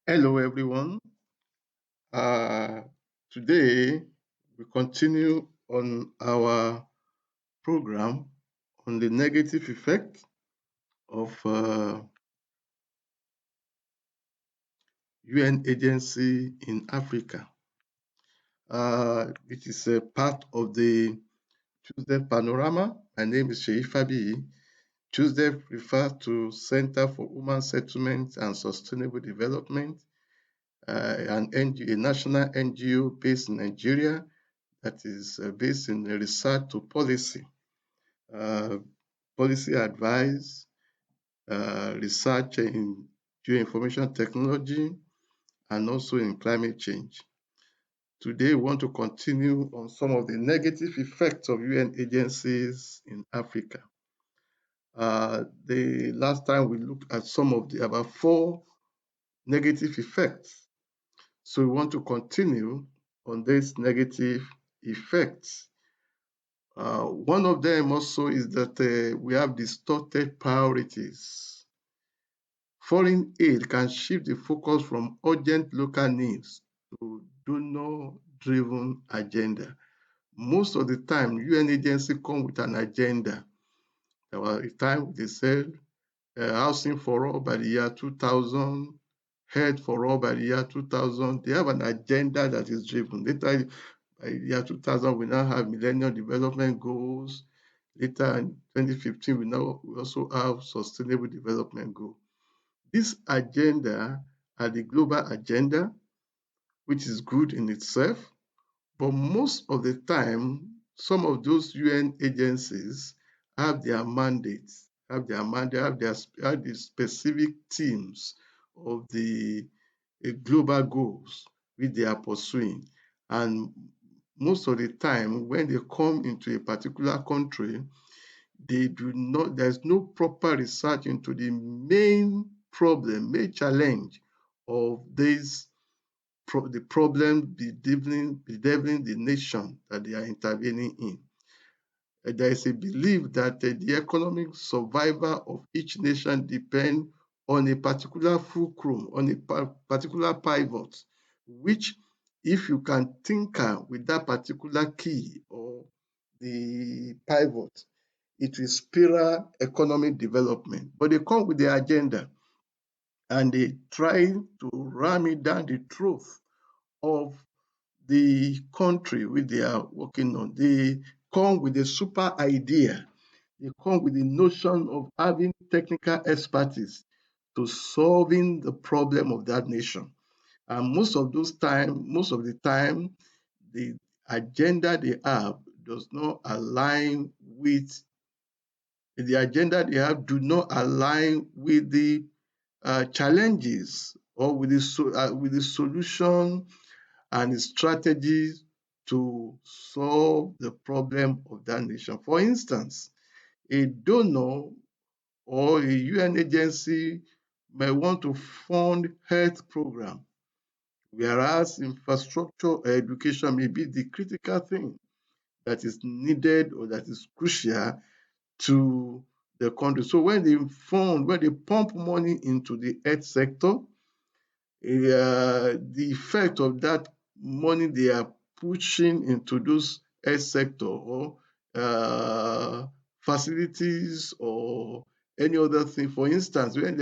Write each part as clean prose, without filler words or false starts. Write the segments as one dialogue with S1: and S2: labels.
S1: Hello, everyone. Uh, Today, we continue on our program on the negative effect of UN agency in Africa. It is a part of the Tuesday Panorama. My name is Sheyi Fabi. Tuesday refers to Center for Human Settlement and Sustainable Development, a national NGO based in Nigeria that is based in research to policy, uh, policy advice, research in geoinformation technology, and also in climate change. Today, we want to continue on some of the negative effects of UN agencies in Africa. The last time we looked at about four negative effects. So we want to continue on these negative effects. One of them also is that we have distorted priorities. Foreign aid can shift the focus from urgent local needs to donor-driven agenda. Most of the time, UN agencies come with an agenda. There was a time they said housing for all by the year 2000, health for all by the year 2000. They have an agenda that is driven. Later, by the year 2000, we now have Millennium Development Goals. Later in 2015, we also have Sustainable Development Goal. This agenda are the global agenda, which is good in itself, but most of the time, some of those UN agencies have the specific themes of the global goals which they are pursuing. And most of the time, when they come into a particular country, there's no proper research into the main challenge of the problem bedeviling the nation that they are intervening in. There is a belief that the economic survival of each nation depends on a particular fulcrum, on a particular pivot, which if you can tinker with that particular key or the pivot, it will spiral economic development. But they come with the agenda and they try to ram it down the throat of the country which they are working on. They come with a super idea. They come with the notion of having technical expertise to solving the problem of that nation. And most of the time, the agenda they have does not align with the agenda they have do not align with the challenges or with the solution and strategies to solve the problem of that nation. For instance, a donor or a UN agency may want to fund health program, whereas infrastructure or education may be the critical thing that is needed or that is crucial to the country. So when they pump money into the health sector, the effect of that money they are pushing into those health sector or facilities or any other thing. For instance, when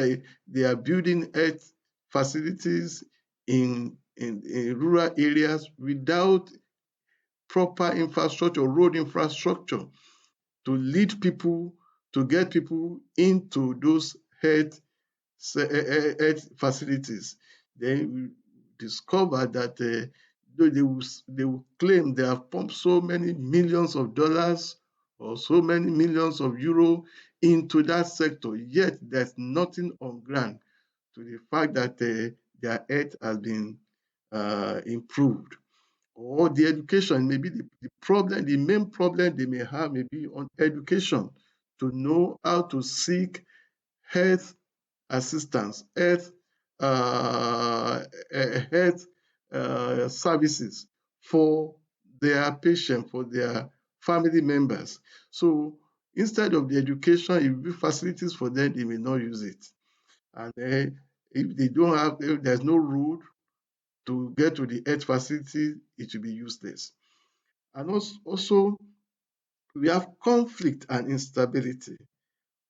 S1: they are building health facilities in rural areas without proper infrastructure, road infrastructure to lead people, to get people into those health facilities. Then we discover that they will claim they have pumped so many millions of dollars or so many millions of euro into that sector, yet there's nothing on ground to the fact that their health has been improved. Or the education, maybe the main problem they may have may be on education, to know how to seek health assistance, health services for their patients, for their family members. So instead of the education, if you build facilities for them, they may not use it. And If they don't have, if there's no road to get to the health facility, it will be useless. And also we have conflict and instability.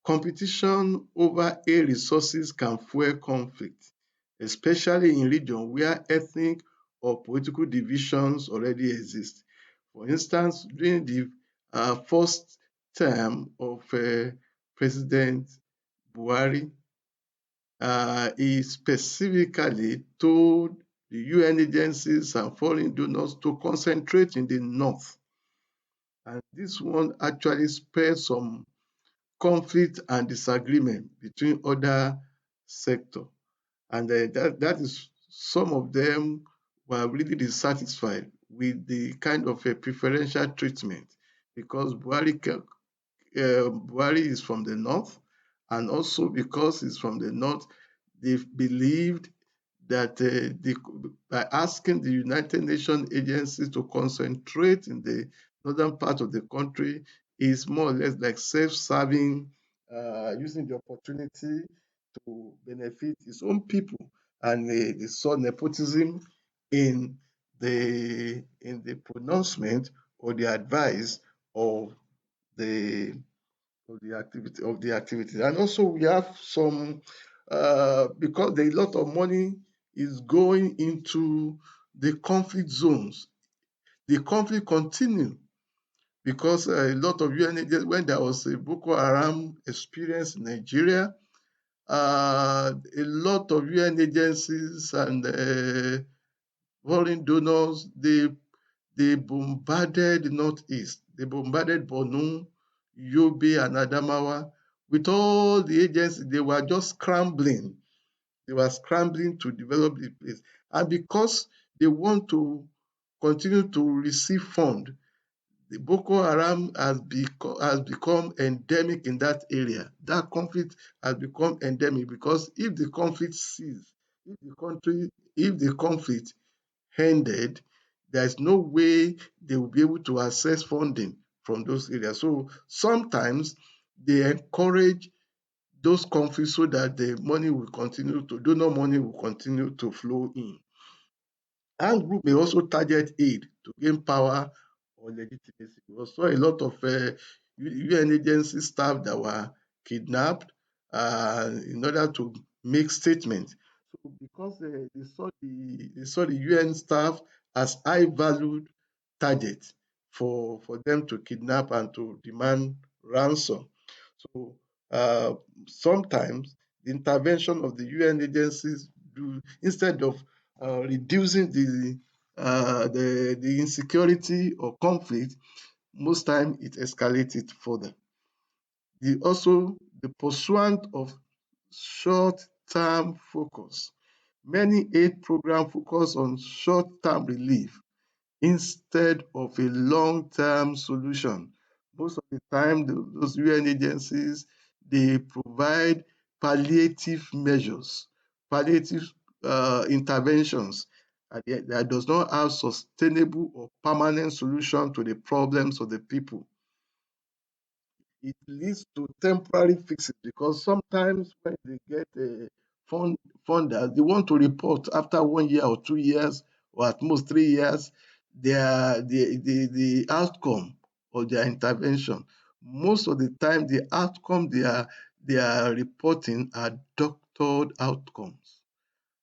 S1: Competition over air resources can fuel conflict, especially in regions where ethnic or political divisions already exist. For instance, during the first term of President Buhari, he specifically told the UN agencies and foreign donors to concentrate in the north. And this one actually spurred some conflict and disagreement between other sectors. And that is some of them were really dissatisfied with the kind of a preferential treatment because Buhari is from the north, and also because he's from the north, they believed that by asking the United Nations agencies to concentrate in the northern part of the country is more or less like self-serving, using the opportunity to benefit his own people, and they saw nepotism in the pronouncement or the advice of the activity. And also we have some because a lot of money is going into the conflict zones. The conflict continue because a lot of UN agents, when there was a Boko Haram experience in Nigeria, a lot of UN agencies and foreign donors, they bombarded the Northeast. They bombarded Borno, Yobe, and Adamawa. With all the agencies, they were just scrambling. They were scrambling to develop the place. And because they want to continue to receive funds, the Boko Haram has become endemic in that area. That conflict has become endemic because if the conflict ceases, if the conflict ended, there's no way they will be able to access funding from those areas. So sometimes they encourage those conflicts so that donor money will continue to flow in. Armed group may also target aid to gain power or legitimacy. We saw a lot of UN agency staff that were kidnapped in order to make statements. So because they saw the UN staff as high valued targets for them to kidnap and to demand ransom. So uh, sometimes the intervention of the UN agencies instead of reducing the insecurity or conflict, most time it escalates it further. Also, the pursuit of short-term focus. Many aid programs focus on short-term relief instead of a long-term solution. Most of the time, those UN agencies, they provide palliative measures, palliative interventions that does not have sustainable or permanent solution to the problems of the people. It leads to temporary fixes because sometimes when they get a funders, they want to report after 1 year or 2 years or at most 3 years the outcome of their intervention. Most of the time, the outcome they are reporting are doctored outcomes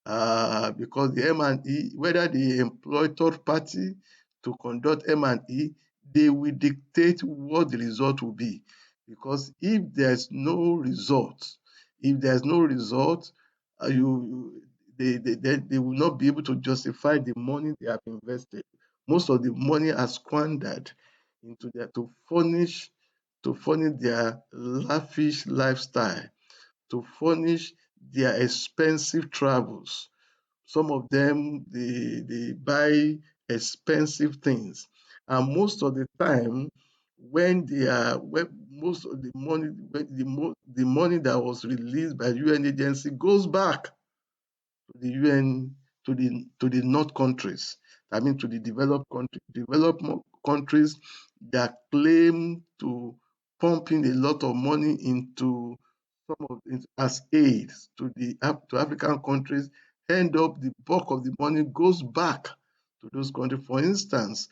S1: because the M&E, whether they employ third party to conduct M&E, they will dictate what the result will be. Because if there's no result, they will not be able to justify the money they have invested. Most of the money are squandered to furnish their lavish lifestyle, to furnish their expensive travels. Some of them they buy expensive things, and most of the time, when most of the money when the money that was released by UN agency goes back to the UN to the North countries. I mean to the countries that claim to pump in a lot of money into some of it as aid to to African countries, end up the bulk of the money goes back to those countries. For instance,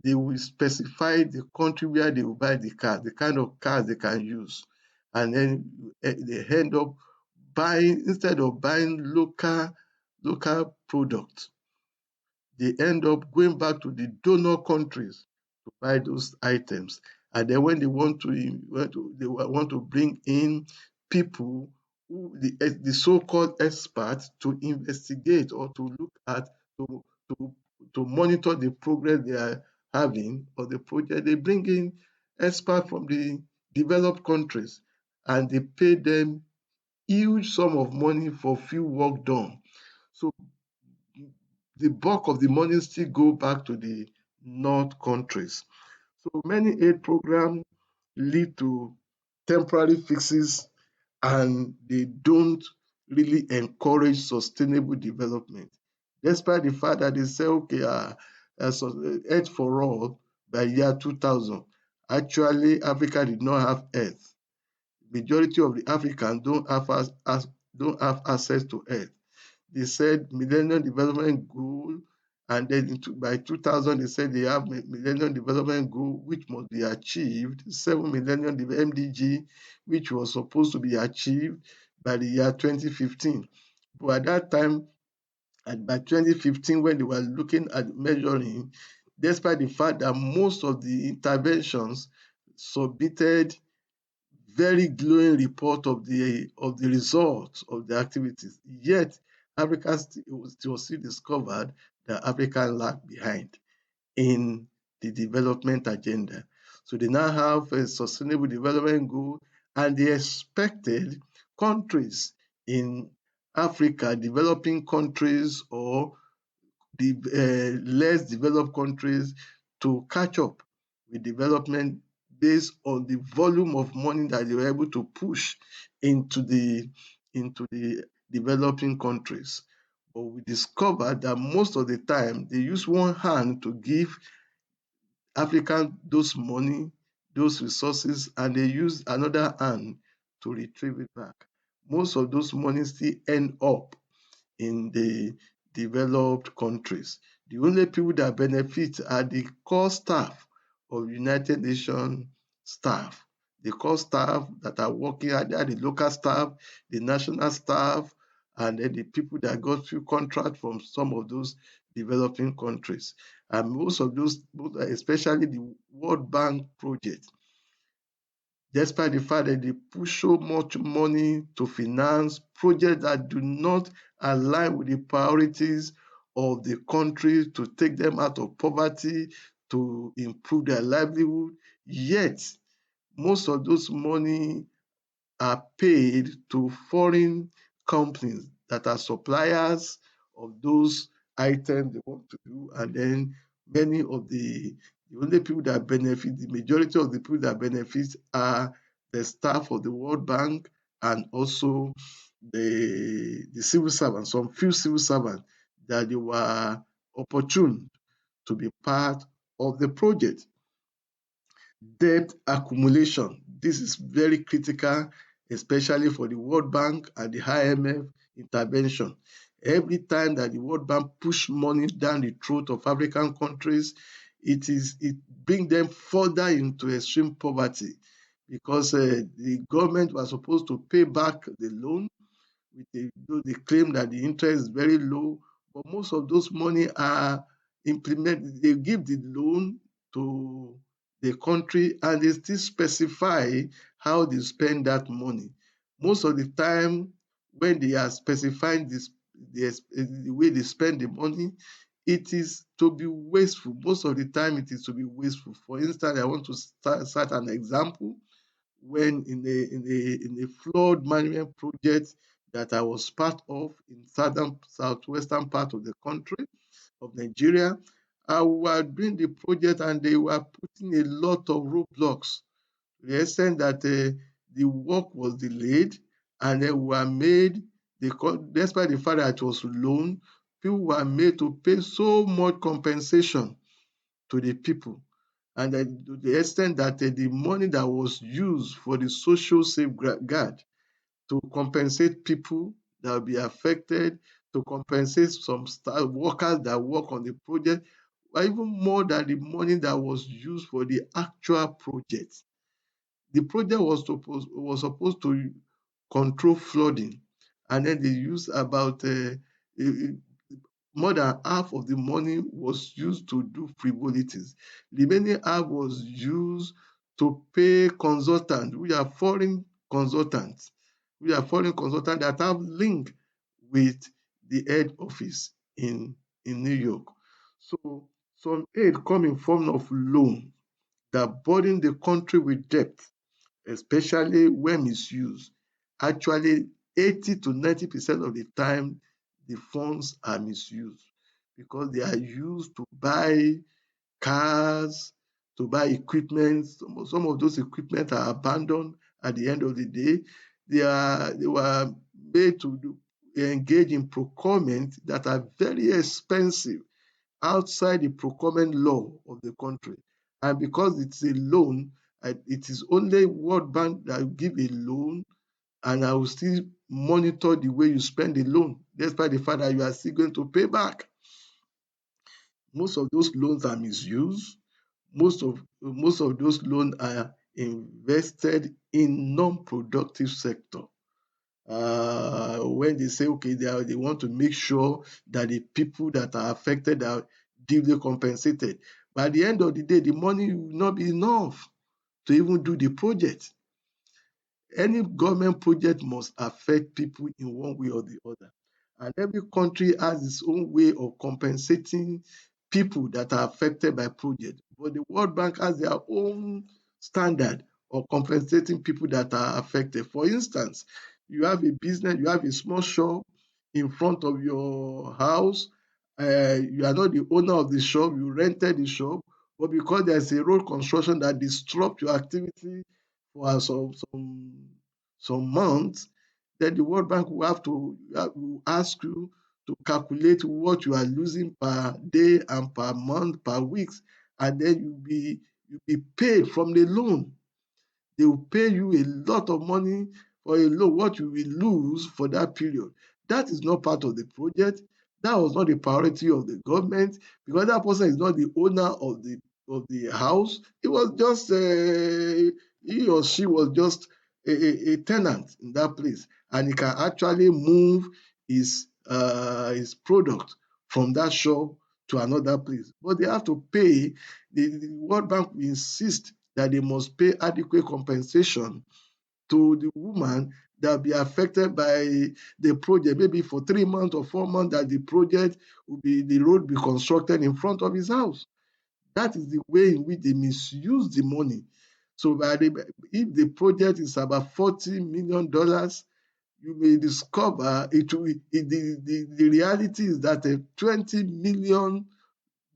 S1: they will specify the country where they will buy the car, the kind of cars they can use, and then they end up buying, instead of buying local products, they end up going back to the donor countries to buy those items. And then when they want to bring in people who the so-called experts to investigate or to look at to to to monitor the progress they are having or the project, they bring in experts from the developed countries and they pay them huge sum of money for few work done. So the bulk of the money still go back to the North countries. So many aid programs lead to temporary fixes and they don't really encourage sustainable development. Despite the fact that they say, okay, Earth for all by year 2000, actually Africa did not have Earth. Majority of the Africans don't have access to Earth. They said Millennium Development Goal, and then by 2000 they said they have Millennium Development Goal which must be achieved, 7 Millennium MDG, which was supposed to be achieved by the year 2015. But at that time, and by 2015, when they were looking at measuring, despite the fact that most of the interventions submitted very glowing report of the results of the activities. Yet, Africa was still discovered that Africa lagged behind in the development agenda. So they now have a sustainable development goal, and they expected countries in Africa, developing countries or the less developed countries, to catch up with development based on the volume of money that they were able to push into the developing countries. But we discovered that most of the time they use one hand to give African those money, those resources, and they use another hand to retrieve it back. Most of those money still end up in the developed countries. The only people that benefit are the core staff of United Nations staff. The core staff that are working, are the local staff, the national staff, and then the people that got few contracts from some of those developing countries. And most of those, especially the World Bank project, despite the fact that they push so much money to finance projects that do not align with the priorities of the country to take them out of poverty, to improve their livelihood, yet most of those money are paid to foreign companies that are suppliers of those items they want to do. And then many of the only people that benefit, the majority of the people that benefit are the staff of the World Bank and also the civil servants, some few civil servants that they were opportune to be part of the project. Debt accumulation. This is very critical, especially for the World Bank and the IMF intervention. Every time that the World Bank push money down the throat of African countries, it brings them further into extreme poverty because the government was supposed to pay back the loan though they claim that the interest is very low, but most of those money are implemented. They give the loan to the country and they still specify how they spend that money. Most of the time, when they are specifying the way they spend the money, it is to be wasteful. Most of the time, it is to be wasteful. For instance, I want to start an example when in a flood management project that I was part of in southwestern part of the country of Nigeria. I was doing the project and they were putting a lot of roadblocks to the extent that the work was delayed and they were made, despite the fact that it was loan, people were made to pay so much compensation to the people. And to the extent that the money that was used for the social safeguard to compensate people that will be affected, to compensate some staff workers that work on the project, or even more than the money that was used for the actual project. The project was supposed to control flooding, and then they used about more than half of the money was used to do frivolities. The remaining half was used to pay consultants, which are foreign consultants, that have link with the head office in New York. So some aid come in form of loan that burden the country with debt, especially when misused. Actually, 80 to 90% of the time, the funds are misused because they are used to buy cars, to buy equipment. Some of those equipment are abandoned at the end of the day. They were made to engage in procurement that are very expensive outside the procurement law of the country. And because it's a loan, it is only World Bank that will give a loan, and I will still monitor the way you spend the loan, despite the fact that you are still going to pay back. Most of those loans are misused. Most of those loans are invested in non-productive sector. When they say, okay, they want to make sure that the people that are affected are duly compensated. By the end of the day, the money will not be enough to even do the project. Any government project must affect people in one way or the other. And every country has its own way of compensating people that are affected by project. But the World Bank has their own standard of compensating people that are affected. For instance, you have a business, you have a small shop in front of your house. You are not the owner of the shop, you rented the shop, but because there's a road construction that disrupts your activity for some months, then the World Bank will ask you to calculate what you are losing per day and per month, per weeks, and then you'll be paid from the loan. They will pay you a lot of money for a loan, what you will lose for that period. That is not part of the project. That was not the priority of the government because that person is not the owner of the house. It was just he or she was just a tenant in that place, and he can actually move his product from that shop to another place. But they have to pay. The World Bank will insist that they must pay adequate compensation to the woman that will be affected by the project, maybe for 3 months or 4 months that the road be constructed in front of his house. That is the way in which they misuse the money. So if the project is about $40 million, you may discover the reality is that $20 million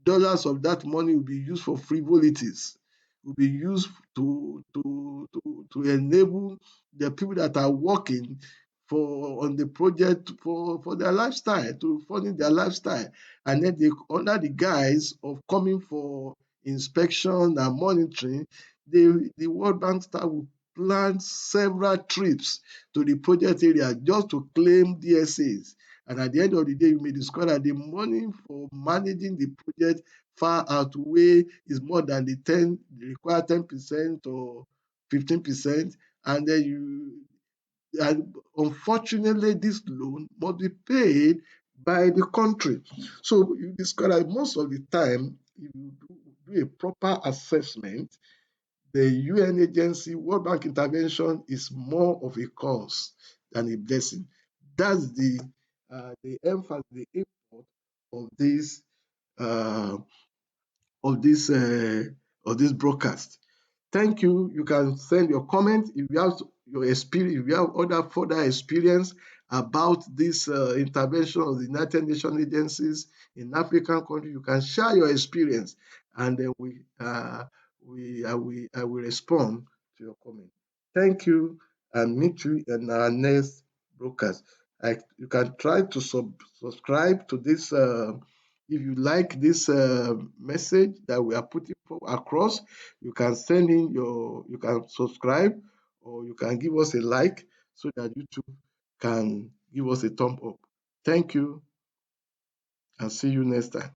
S1: of that money will be used for frivolities, will be used to enable the people that are working on the project for their lifestyle, to funding their lifestyle. And then under the guise of coming for inspection and monitoring, the World Bank staff will plan several trips to the project area just to claim DSAs. And at the end of the day, you may discover that the money for managing the project far outweigh is more than the required 10% or 15%. And then unfortunately, this loan must be paid by the country. So you discover that most of the time, if you do a proper assessment, the UN agency, World Bank intervention is more of a cause than a blessing. That's the emphasis, the import of uh, this of this broadcast. Thank you. You can send your comment if you have your experience, if you have other further experience about this intervention of the United Nations agencies in African countries. You can share your experience, and then I will respond to your comment. Thank you, and meet you in our next broadcast. You can try to subscribe to this. If you like this message that we are putting across, you can send in you can subscribe, or you can give us a like so that YouTube can give us a thumb up. Thank you and see you next time.